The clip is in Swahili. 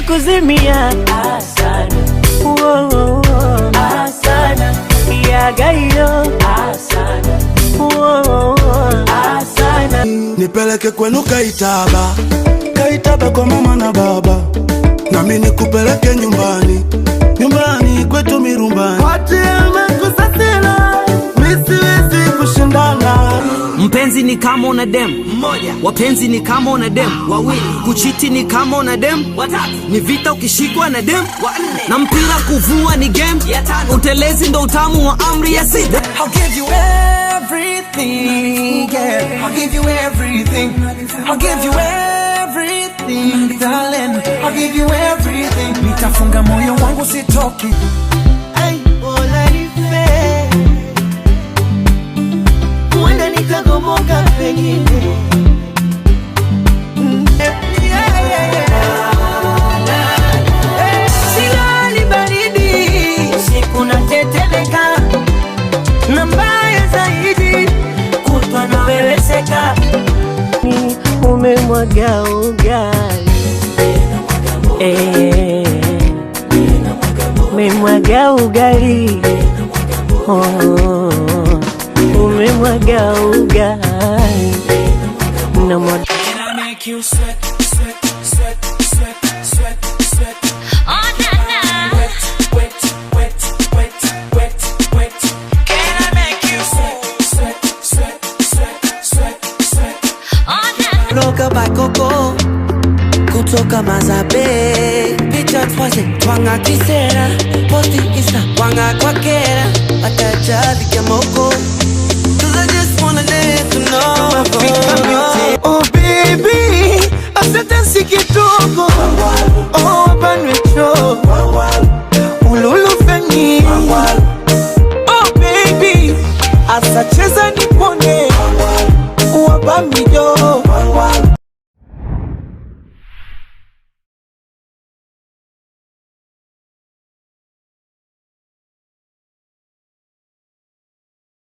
kuzimia. Asana, oh, asana, yagayo. Asana, oh, asana. Nipeleke kwenu Kaitaba, Kaitaba kwa mama na baba, nami nikupeleke nyumbani, nyumbani kwetu Mirumbani. Watu wamekusasila, misiwezi kushindana. Mpenzi ni kama una dem mmoja, wapenzi ni kama una dem wawili, kuchiti ni kama una dem watatu, ni vita ukishikwa na dem wanne, na mpira kuvua ni game ya tano, utelezi ndo utamu wa amri ya sita. I'll give you everything, yeah. I'll give you everything. I'll give you everything, darling. I'll give you everything. Nitafunga moyo wangu sitoki. Ay, ola nife, mwenda nikagomoka pengine. Silali baridi, usiku natetemeka, na mbaya zaidi kutwa naweweseka. Umemwaga ugali, umemwaga ugali, oh, umemwaga ugali, na mwaga. Can I make you sweat, sweat, sweat, sweat, sweat, sweat? Oh na na, Wet, wet, wet, wet, wet, wet. Can I make you sweat, sweat, sweat, sweat, sweat, sweat? oh na na. Loka bakoko kutoka Mazabe, picha twaze twanga kisera, posti insta wanga kwa kera, wataja vikamoko, 'cause I just wanna let you know. Oh baby, asante si kidogo. Oh banwecho, ululu feni. Oh baby, asa cheza nipone. Wabamijo.